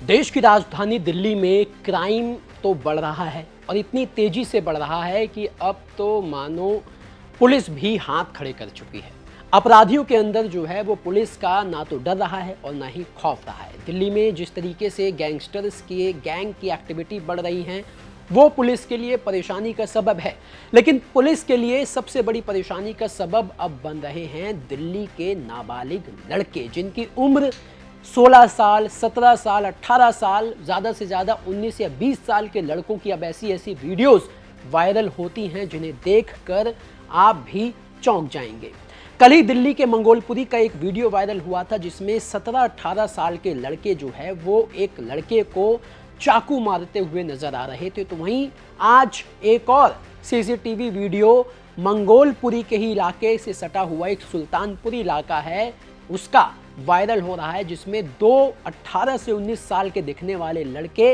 देश की राजधानी दिल्ली में क्राइम तो बढ़ रहा है और इतनी तेजी से बढ़ रहा है कि अब तो मानो पुलिस भी हाथ खड़े कर चुकी है। अपराधियों के अंदर जो है वो पुलिस का ना तो डर रहा है और ना ही खौफ रहा है। दिल्ली में जिस तरीके से गैंगस्टर्स की गैंग की एक्टिविटी बढ़ रही हैं वो पुलिस के लिए परेशानी का सबब है, लेकिन पुलिस के लिए सबसे बड़ी परेशानी का सबब अब बन रहे हैं दिल्ली के नाबालिग लड़के, जिनकी उम्र 16 साल, 17 साल, 18 साल, ज़्यादा से ज़्यादा 19 या 20 साल के लड़कों की अब ऐसी ऐसी वीडियोस वायरल होती हैं जिन्हें देखकर आप भी चौंक जाएंगे। कल ही दिल्ली के मंगोलपुरी का एक वीडियो वायरल हुआ था जिसमें 17-18 साल के लड़के जो है वो एक लड़के को चाकू मारते हुए नजर आ रहे थे। तो वहीं आज एक और सीसीटीवी वीडियो मंगोलपुरी के ही इलाके से सटा हुआ एक सुल्तानपुरी इलाका है उसका वायरल हो रहा है, जिसमें दो 18 से 19 साल के दिखने वाले लड़के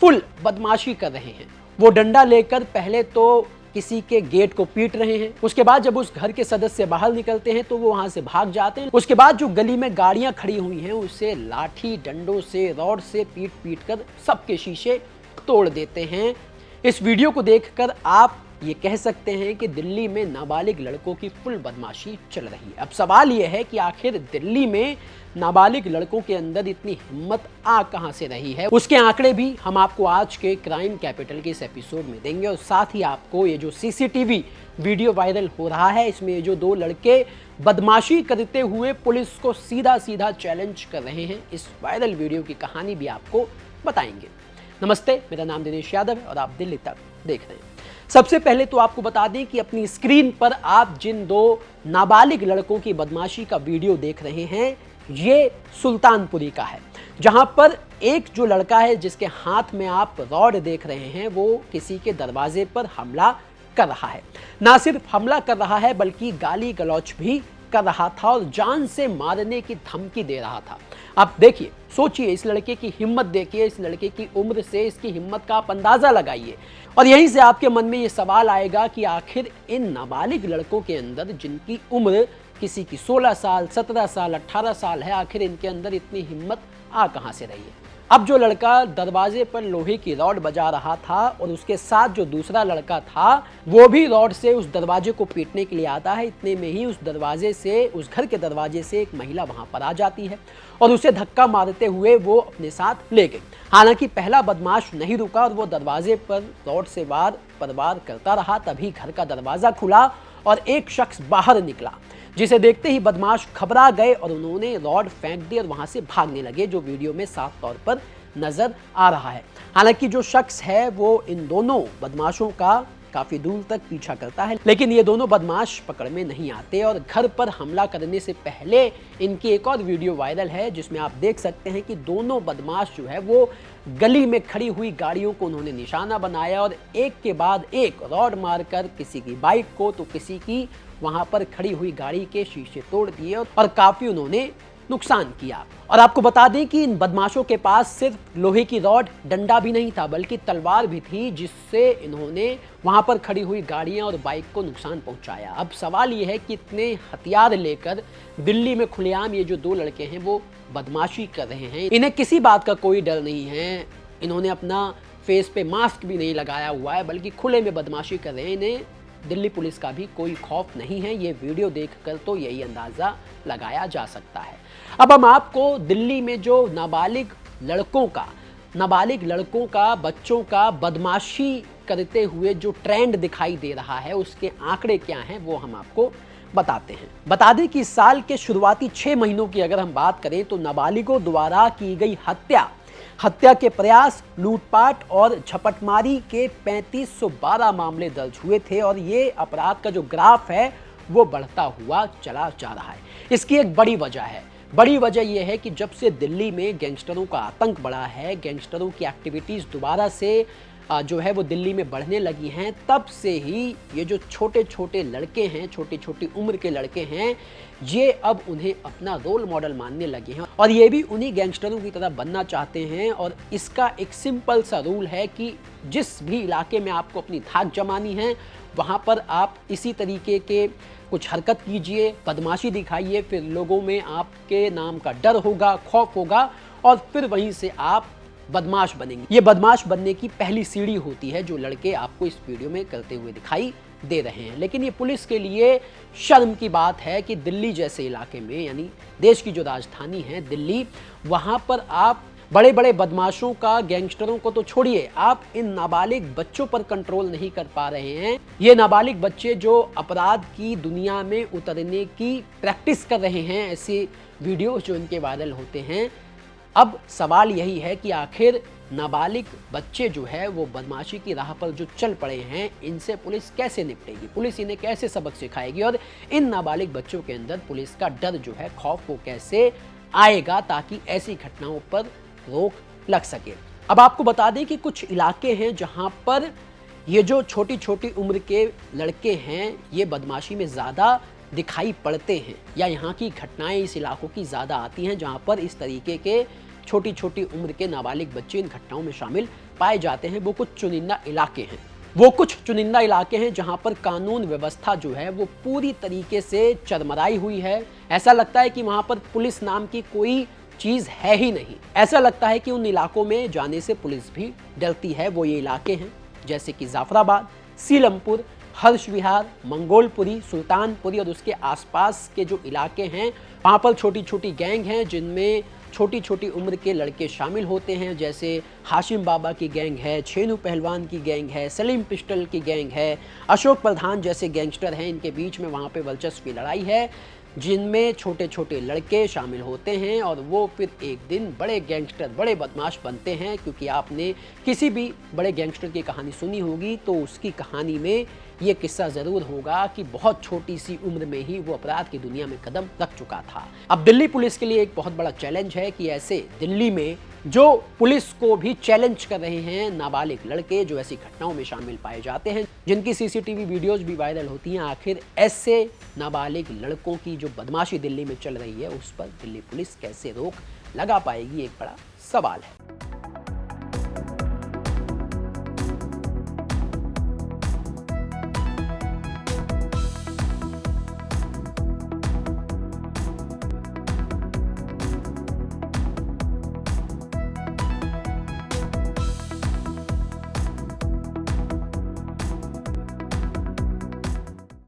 फुल बदमाशी कर रहे हैं। वो डंडा लेकर पहले तो किसी के गेट को पीट रहे हैं, उसके बाद जब उस घर के सदस्य बाहर निकलते हैं तो वो वहां से भाग जाते हैं। उसके बाद जो गली में गाड़ियां खड़ी हुई हैं उसे लाठी डंडों से रॉड से पीट पीट कर सबके शीशे तोड़ देते हैं। इस वीडियो को देखकर आप ये कह सकते हैं कि दिल्ली में नाबालिग लड़कों की फुल बदमाशी चल रही है। अब सवाल यह है कि आखिर दिल्ली में नाबालिग लड़कों के अंदर इतनी हिम्मत आ कहां से रही है। उसके आंकड़े भी हम आपको आज के क्राइम कैपिटल के इस एपिसोड में देंगे और साथ ही आपको ये जो सीसीटीवी वीडियो वायरल हो रहा है इसमें जो दो लड़के बदमाशी करते हुए पुलिस को सीधा सीधा चैलेंज कर रहे हैं, इस वायरल वीडियो की कहानी भी आपको बताएंगे। नमस्ते, मेरा नाम दिनेश यादव है और आप दिल्ली तक देख रहे हैं। सबसे पहले तो आपको बता दें कि अपनी स्क्रीन पर आप जिन दो नाबालिग लड़कों की बदमाशी का वीडियो देख रहे हैं ये सुल्तानपुरी का है, जहां पर एक जो लड़का है जिसके हाथ में आप रॉड देख रहे हैं वो किसी के दरवाजे पर हमला कर रहा है। ना सिर्फ हमला कर रहा है बल्कि गाली गलौच भी कर रहा था और जान से मारने की धमकी दे रहा था। आप देखिए, सोचिए, इस लड़के की हिम्मत देखिए, इस लड़के की उम्र से इसकी हिम्मत का आप अंदाजा लगाइए और यहीं से आपके मन में ये सवाल आएगा कि आखिर इन नाबालिग लड़कों के अंदर जिनकी उम्र किसी की 16 साल, 17 साल, 18 साल है, आखिर इनके अंदर इतनी हिम्मत आ कहां से रही है। अब जो लड़का दरवाजे पर लोहे की रॉड बजा रहा था और उसके साथ जो दूसरा लड़का था वो भी रॉड से उस दरवाजे को पीटने के लिए आता है। इतने में ही उस दरवाजे से, उस घर के दरवाजे से एक महिला वहां पर आ जाती है और उसे धक्का मारते हुए वो अपने साथ ले गई। हालांकि पहला बदमाश नहीं रुका और वो दरवाजे पर रॉड से वार पर वार करता रहा। तभी घर का दरवाजा खुला और एक शख्स बाहर निकला, जिसे देखते ही बदमाश घबरा गए और उन्होंने रॉड फेंक दी और वहां से भागने लगे, जो वीडियो में साफ तौर पर नजर आ रहा है। हालांकि जो शख्स है वो इन दोनों बदमाशों का काफी दूर तक पीछा करता है, लेकिन ये दोनों बदमाश पकड़ में नहीं आते और घर पर हमला करने से पहले इनकी एक और वीडियो वायरल है जिसमें आप देख सकते हैं कि दोनों बदमाश जो है वो गली में खड़ी हुई गाड़ियों को उन्होंने निशाना बनाया और एक के बाद एक रॉड मारकर किसी की बाइक को तो किसी की वहां पर खड़ी हुई गाड़ी के शीशे तोड़ दिए और काफी उन्होंने नुकसान किया। और आपको बता दें कि इन बदमाशों के पास सिर्फ लोहे की रॉड, डंडा भी नहीं था बल्कि तलवार भी थी, जिससे इन्होंने वहां पर खड़ी हुई गाड़ियां और बाइक को नुकसान पहुंचाया। अब सवाल यह है कि इतने हथियार लेकर दिल्ली में खुलेआम ये जो दो लड़के हैं वो बदमाशी कर रहे हैं, इन्हें किसी बात का कोई डर नहीं है। इन्होंने अपना फेस पे मास्क भी नहीं लगाया हुआ है बल्कि खुले में बदमाशी कर रहे हैं। इन्हें दिल्ली पुलिस का भी कोई खौफ नहीं है। ये वीडियो देखकर तो यही अंदाजा लगाया जा सकता है। अब हम आपको दिल्ली में जो नाबालिग लड़कों का बच्चों का बदमाशी करते हुए जो ट्रेंड दिखाई दे रहा है उसके आंकड़े क्या हैं वो हम आपको बताते हैं। बता दें कि इस साल के शुरुआती 6 महीनों की अगर हम बात करें तो नाबालिगों द्वारा की गई हत्या के प्रयास, लूटपाट और झपटमारी के 3512 मामले दर्ज हुए थे और ये अपराध का जो ग्राफ है वो बढ़ता हुआ चला जा रहा है। इसकी एक बड़ी वजह यह है कि जब से दिल्ली में गैंगस्टरों का आतंक बढ़ा है, गैंगस्टरों की एक्टिविटीज़ दोबारा से जो है वो दिल्ली में बढ़ने लगी हैं, तब से ही ये जो छोटे छोटे लड़के हैं, छोटी छोटी उम्र के लड़के हैं, ये अब उन्हें अपना रोल मॉडल मानने लगे हैं और ये भी उन्हीं गैंगस्टरों की तरह बनना चाहते हैं। और इसका एक सिंपल सा रूल है कि जिस भी इलाके में आपको अपनी धाक जमानी है वहाँ पर आप इसी तरीके के कुछ हरकत कीजिए, बदमाशी दिखाइए, फिर लोगों में आपके नाम का डर होगा, खौफ होगा और फिर वहीं से आप बदमाश बनेंगे। ये बदमाश बनने की पहली सीढ़ी होती है जो लड़के आपको इस वीडियो में करते हुए दिखाई दे रहे हैं। लेकिन ये पुलिस के लिए शर्म की बात है कि दिल्ली जैसे इलाके में, यानी देश की जो राजधानी है दिल्ली, वहां पर आप बड़े बड़े बदमाशों का, गैंगस्टरों को तो छोड़िए, आप इन नाबालिग बच्चों पर कंट्रोल नहीं कर पा रहे हैं। ये नाबालिग बच्चे जो अपराध की दुनिया में उतरने की प्रैक्टिस कर रहे हैं, ऐसे वीडियो जो इनके वायरल होते हैं। अब सवाल यही है कि आखिर नाबालिग बच्चे जो है वो बदमाशी की राह पर जो चल पड़े हैं, इनसे पुलिस कैसे निपटेगी, पुलिस इन्हें कैसे सबक सिखाएगी, और इन नाबालिग बच्चों के अंदर पुलिस का डर जो है, खौफ, वो कैसे आएगा ताकि ऐसी घटनाओं पर रोक लग सके। अब आपको बता दें कि कुछ इलाके हैं जहां पर ये जो छोटी छोटी उम्र के लड़के हैं, ये बदमाशी में ज़्यादा दिखाई पड़ते हैं, या यहाँ की घटनाएं इस इलाकों की ज़्यादा आती हैं जहाँ पर इस तरीके के छोटी छोटी उम्र के नाबालिग बच्चे इन घटनाओं में शामिल पाए जाते हैं। वो कुछ चुनिंदा इलाके हैं जहाँ पर कानून व्यवस्था जो है वो पूरी तरीके से चरमराई हुई है। ऐसा लगता है कि वहाँ पर पुलिस नाम की कोई चीज़ है ही नहीं। ऐसा लगता है कि उन इलाकों में जाने से पुलिस भी डरती है। वो ये इलाके हैं जैसे कि जाफराबाद, सीलमपुर, हर्ष विहार, मंगोलपुरी, सुल्तानपुरी और उसके आसपास के जो इलाके हैं, वहाँ पर छोटी छोटी गैंग हैं जिनमें छोटी छोटी उम्र के लड़के शामिल होते हैं। जैसे हाशिम बाबा की गैंग है, छेनू पहलवान की गैंग है, सलीम पिस्टल की गैंग है, अशोक प्रधान जैसे गैंगस्टर हैं। इनके बीच में वहाँ पे वर्चस्व की लड़ाई है जिनमें छोटे छोटे लड़के शामिल होते हैं और वो फिर एक दिन बड़े गैंगस्टर, बड़े बदमाश बनते हैं। क्योंकि आपने किसी भी बड़े गैंगस्टर की कहानी सुनी होगी तो उसकी कहानी में ये किस्सा ज़रूर होगा कि बहुत छोटी सी उम्र में ही वो अपराध की दुनिया में कदम रख चुका था। अब दिल्ली पुलिस के लिए एक बहुत बड़ा चैलेंज है कि ऐसे दिल्ली में जो पुलिस को भी चैलेंज कर रहे हैं नाबालिग लड़के जो ऐसी घटनाओं में शामिल पाए जाते हैं, जिनकी सीसीटीवी वीडियोज भी वायरल होती हैं, आखिर ऐसे नाबालिग लड़कों की जो बदमाशी दिल्ली में चल रही है उस पर दिल्ली पुलिस कैसे रोक लगा पाएगी, एक बड़ा सवाल है।